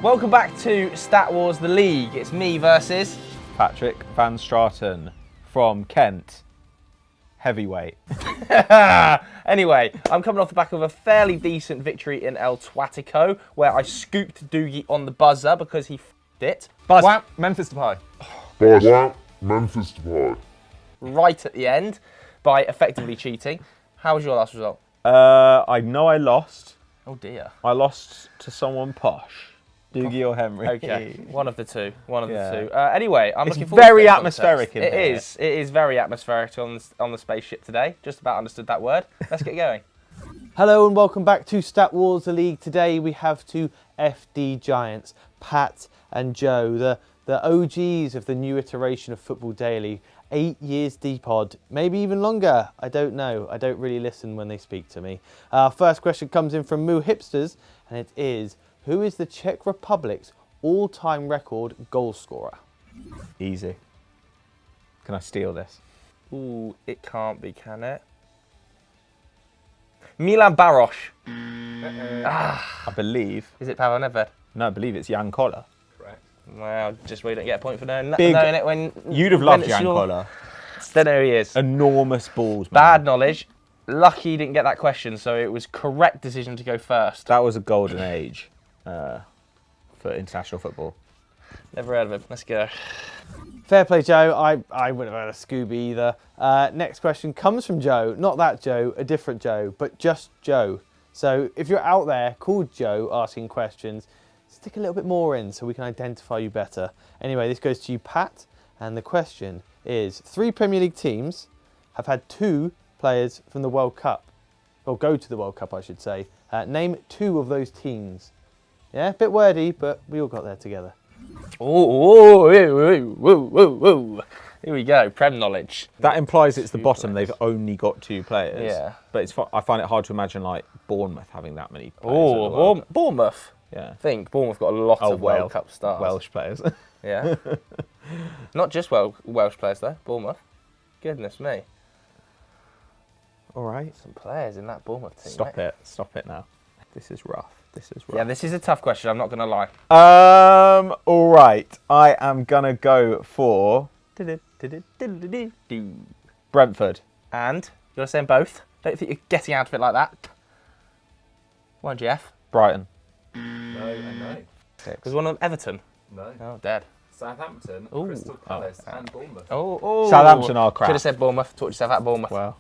Welcome back to Stat Wars the League. It's me versus Patrick Van Straaten from Kent. Heavyweight. Anyway, I'm coming off the back of a fairly decent victory in El Twatico, where I scooped Doogie on the buzzer because he f***ed it. Buzz. Wow, Memphis to pie. Buzz. Wow, Memphis to pie. Right at the end by effectively cheating. How was your last result? I know I lost. Oh dear. I lost to someone posh. Doogie or Henry. Okay, one of the two. Yeah. Anyway, I'm It's looking forward very to this atmospheric contest. in here. It is very atmospheric on the spaceship today. Just about understood that word. Let's get going. Hello and welcome back to Stat Wars the League. Today we have two FD giants, Pat and Joe, the OGs of the new iteration of Football Daily. 8 years deep odd, maybe even longer. I don't know. I don't really listen when they speak to me. Our first question comes in from Moo Hipsters, and it is: who is the Czech Republic's all-time record goal scorer? Easy. Can I steal this? Ooh, it can't be, can it? Milan Baros. I believe. Is it Pavel Nedved? No, I believe it's Jan Koller. Well, just we don't get a point for knowing Big- it when... You'd have when loved it's Jan your- Koller. Don't know who he is. Enormous balls, man. Bad knowledge. Lucky you didn't get that question, so it was correct decision to go first. That was a golden age for international football. Never heard of him. Let's go. Fair play, Joe. I wouldn't have had a Scooby either. Next question comes from Joe. Not that Joe, a different Joe, but just Joe. So if you're out there called Joe asking questions, stick a little bit more in so we can identify you better. Anyway, this goes to you, Pat, and the question is: 3 Premier League teams have had 2 players from the World Cup, or go to the World Cup, I should say. Name 2 of those teams. Yeah, a bit wordy, but we all got there together. Oh, here we go. Prem knowledge. That implies it's the 2 bottom. players. They've only got 2 players. Yeah. But I find it hard to imagine like Bournemouth having that many players. at the World Oh, Cup. Bournemouth. Yeah. I think Bournemouth got a lot of World Wales- Cup stars. Welsh players. Yeah. Not just Welsh players though. Bournemouth. Goodness me. All right. Some players in that Bournemouth team. Stop mate. it. Stop it now. This is rough. This is rough. Yeah, this is a tough question. I'm not going to lie. All right. I am gonna go for Brentford. And you're saying both. Don't think you're getting out of it like that. One Jeff. Brighton. No, and no. Was one of them Everton? No. Oh, dead. Southampton, Ooh. Crystal Palace, and Bournemouth. Oh. Southampton are crap. Should have said Bournemouth. Talked yourself out Bournemouth. Well,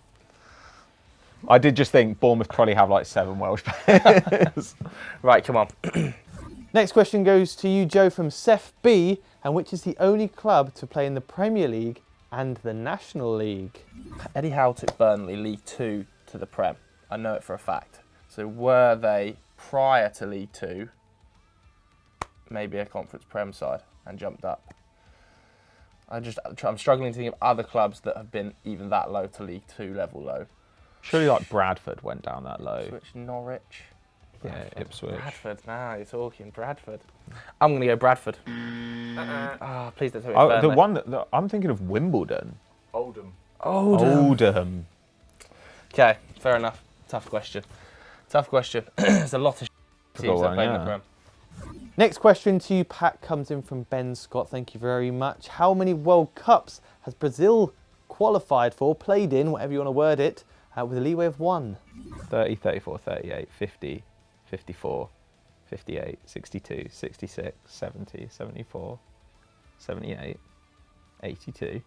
I did just think Bournemouth probably have like 7 Welsh players. Right, come on. Next question goes to you, Joe, from Seth B, and which is the only club to play in the Premier League and the National League? Eddie Howe took Burnley League 2 to the Prem. I know it for a fact. So were they prior to League 2 maybe a Conference Prem side and jumped up? I'm struggling to think of other clubs that have been even that low to League 2 level low. Surely like Bradford went down that low. Ipswich, Norwich. Yeah, Ipswich. Bradford, now you're talking Bradford. I'm going to go Bradford. Please don't tell me it's Oh, Burnley. the one that I'm thinking of Wimbledon. Oldham. Oldham. Okay, fair enough. Tough question. There's a lot of teams that play in the Prem. Next question to you, Pat, comes in from Ben Scott. Thank you very much. How many World Cups has Brazil qualified for, played in, whatever you want to word it, with a leeway of 1? 30, 34, 38, 50, 54, 58, 62, 66, 70, 74, 78, 82,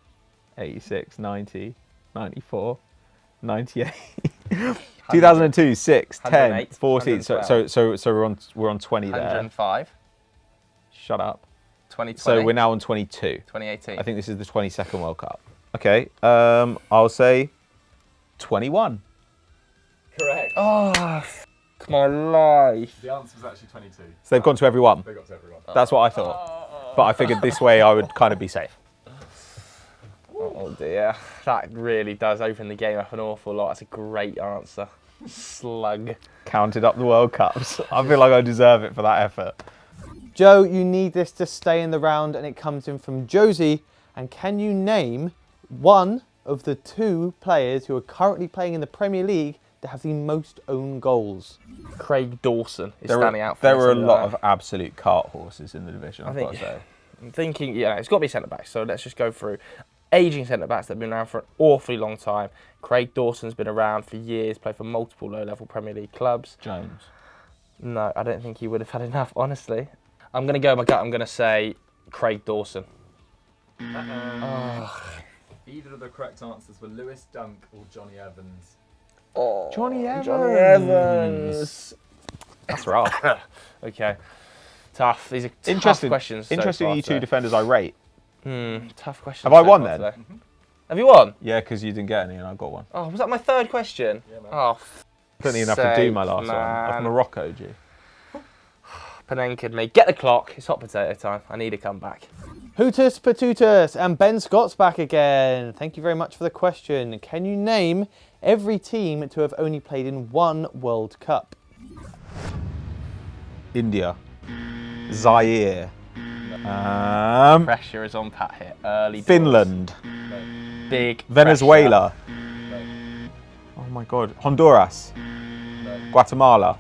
86, 90, 94, 98, 2002, 6, 10, 108, 14. So we're on 20 there. 105, Shut up. 2020, So we're now on 22. 2018. I think this is the 22nd World Cup. Okay, I'll say 21. Correct. Oh, f*** my life. The answer was actually 22. So they've gone to everyone. They got to everyone. That's what I thought. But I figured this way I would kind of be safe. Oh dear. That really does open the game up an awful lot. That's a great answer. Slug. Counted up the World Cups. I feel like I deserve it for that effort. Joe, you need this to stay in the round, and it comes in from Josie. And can you name one of the 2 players who are currently playing in the Premier League to have the most own goals? Craig Dawson is There standing out for there me, were a so, lot of absolute cart horses in the division, I I've got think- to say. I'm thinking, it's got to be centre backs. So let's just go through aging centre backs that have been around for an awfully long time. Craig Dawson's been around for years, played for multiple low-level Premier League clubs. Jones. No, I don't think he would have had enough, honestly. I'm going to go with my gut. I'm going to say Craig Dawson. Either of the correct answers were Lewis Dunk or Johnny Evans. Oh, Johnny Evans. Johnny Evans. That's right. Okay. Tough. These are tough Interesting. questions. Interesting, so you far two today. defenders I rate. Tough questions. Have I so won far then? today. Have you won? Yeah, because you didn't get any and I got one. Oh, was that my third question? Yeah, man. Oh, Couldn't even have to do my sake, last one. Off man. Morocco, G. Panenka me. Get the clock. It's hot potato time. I need a comeback. Hootus Patutus and Ben Scott's back again. Thank you very much for the question. Can you name every team to have only played in one World Cup? India. Zaire. Pressure is on Pat here. Early doors. Finland. No. Big Venezuela. No. Oh my God. Honduras. No. Guatemala.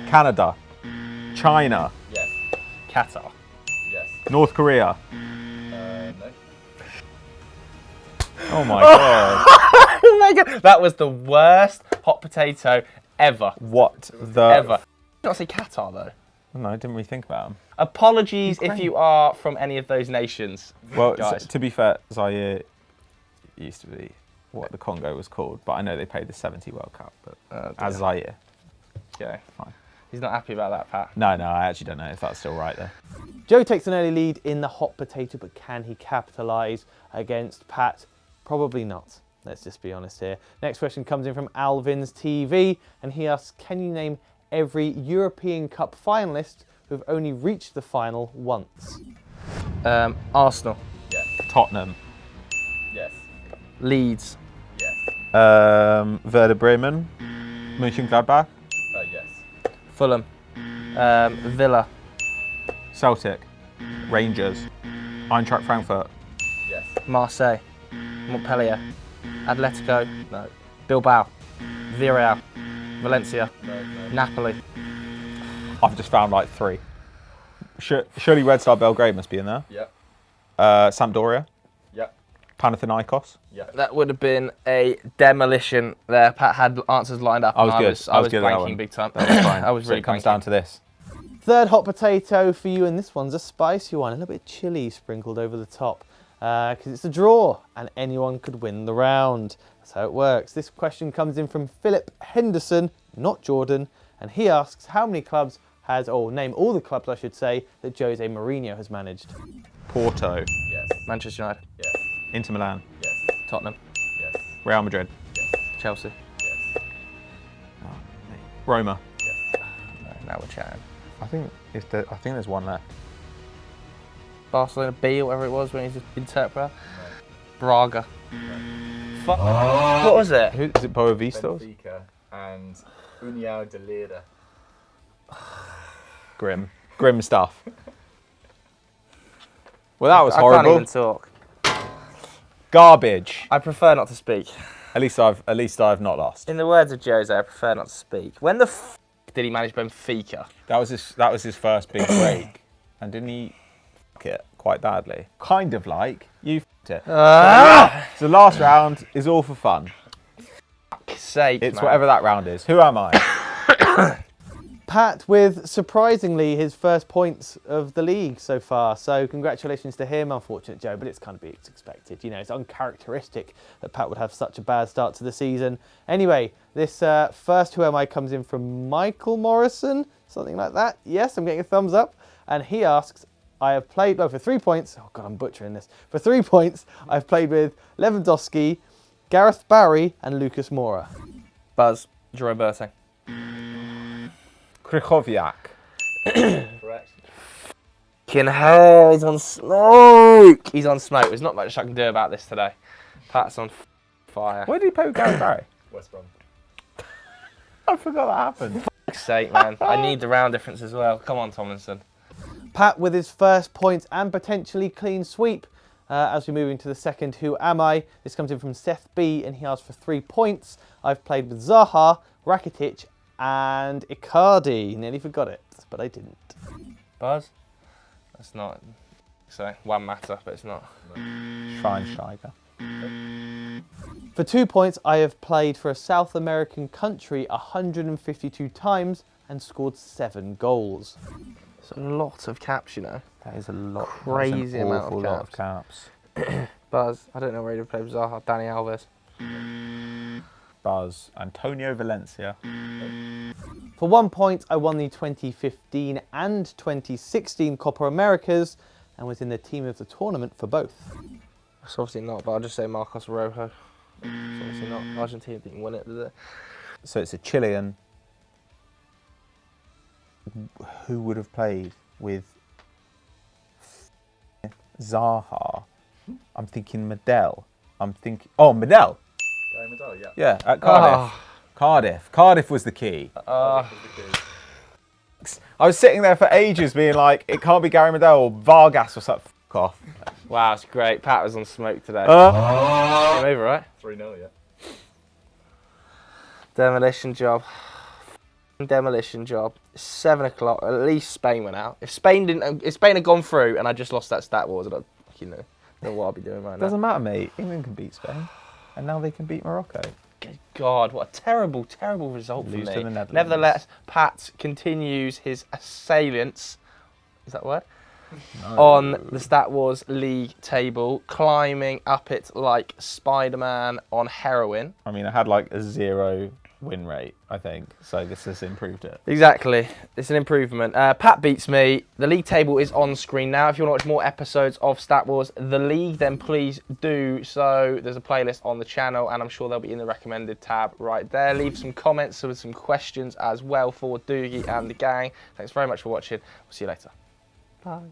Canada. China. Yes. pressure. Qatar. Yes. North Korea. No. Oh my God. Oh my God. That was the worst hot potato ever. What the? Ever. Did not say Qatar though. No, I didn't really think about them. Apologies if Ukraine. you are from any of those nations. Well, Guys. to be fair, Zaire used to be what the Congo was called, but I know they played the 70 World Cup, but as Zaire. Okay. Fine. He's not happy about that, Pat. No, I actually don't know if that's still right there. Joe takes an early lead in the hot potato, but can he capitalise against Pat? Probably not. Let's just be honest here. Next question comes in from Alvin's TV, and he asks, can you name every European Cup finalist who have only reached the final once? Arsenal, Yes. Tottenham. Yes. Leeds, Yes. Werder Bremen. Mönchengladbach. Yes. Fulham, Villa, Celtic. Rangers. Eintracht Frankfurt. Yes. Marseille, Montpellier, Atletico, no, Bilbao, Villarreal, Valencia, No. Napoli. I've just found like 3. Surely Red Star Belgrade must be in there. Yep. Sampdoria. Yep. Panathinaikos. Yep. That would have been a demolition there. Pat had answers lined up. I was and good. I was good at that blanking one. big time. That was fine. I was So really it comes blanking. down to this. Third hot potato for you, and this one's a spicy one, a little bit chilly sprinkled over the top, because it's a draw and anyone could win the round. That's how it works. This question comes in from Philip Henderson, not Jordan, and he asks how many clubs has, or name all the clubs I should say, that Jose Mourinho has managed. Porto. Yes. Manchester United, Yes. Inter Milan. Yes. Tottenham, Yes. Real Madrid. Chelsea. Yes. Roma. Yes. No, now we're chatting. I think there's one left. Barcelona B or whatever it was when he's an interpreter. Braga. Fuck. What was it? Who is it? Boavistos? Benfica and União de Lleida. Grim stuff. Well, that was I can't horrible. even talk. Garbage. I prefer not to speak. At least I've not lost. In the words of Jose, I prefer not to speak. When the f did he manage Benfica? That was his first big break, and didn't he f it quite badly? Kind of like you f***ed it. So the last round is all for fun. Sake, It's man. whatever that round is. Who am I? Pat with, surprisingly, his first points of the league so far. So congratulations to him. Unfortunate, Joe, but it's kind of be expected. You know, it's uncharacteristic that Pat would have such a bad start to the season. Anyway, this first Who Am I comes in from Michael Morrison, something like that. Yes, I'm getting a thumbs up. And he asks, I have played, for 3 points, oh God, I'm butchering this. For 3 points, I've played with Lewandowski, Gareth Barry and Lucas Moura. Buzz, Jerome Boateng. Krychowiak. Correct. Fucking hell, he's on smoke. He's on smoke. There's not much I can do about this today. Pat's on fire. Where did he play with Gareth Barry? West Brom. I forgot that happened. Fuck's sake, man. I need the round difference as well. Come on, Thomlinson. Pat with his first points and potentially clean sweep As we move into the second Who Am I? This comes in from Seth B, and he asks for 3 points. I've played with Zaha, Rakitic, and Icardi. Nearly forgot it, but I didn't. Buzz? That's not. So, one matter, but it's not. Schweinsteiger. For 2 points, I have played for a South American country 152 times and scored 7 goals. It's a lot of caps, you know. That is a lot. Crazy amount of lot of caps. Buzz, I don't know where he'd play with Zaha. Dani Alves. Buzz. Antonio Valencia. For 1 point, I won the 2015 and 2016 Copa Americas and was in the team of the tournament for both. It's obviously not, but I'll just say Marcos Rojo. It's obviously not. Argentina didn't win it, did it? So it's a Chilean. Who would have played with Zaha? I'm thinking Medel. Medel. Gary Medel, yeah. Yeah, at Cardiff. Cardiff was the key. That was the key. I was sitting there for ages being like, it can't be Gary Medel or Vargas or something. F*** off. Wow, it's great. Pat was on smoke today. Game over, right? 3-0, yeah. Demolition job. Demolition job. 7 o'clock. At least Spain went out. If Spain had gone through and I just lost that Stat Wars, I don't know what I'd be doing right now. Doesn't matter, mate. England can beat Spain, and now they can beat Morocco. Good God, what a terrible, terrible result for Lose me. to the Netherlands. Nevertheless, Pat continues his assailants. Is that a word? On the Stat Wars League table, climbing up it like Spider-Man on heroin. I mean, I had like a 0 win rate, I think, so this has improved it. Exactly, it's an improvement. Pat beats me. The league table is on screen now. If you want to watch more episodes of Stat Wars The League, then please do so. There's a playlist on the channel, and I'm sure they'll be in the recommended tab right there. Leave some comments with some questions as well for Doogie and the gang. Thanks very much for watching. We'll see you later. Bye.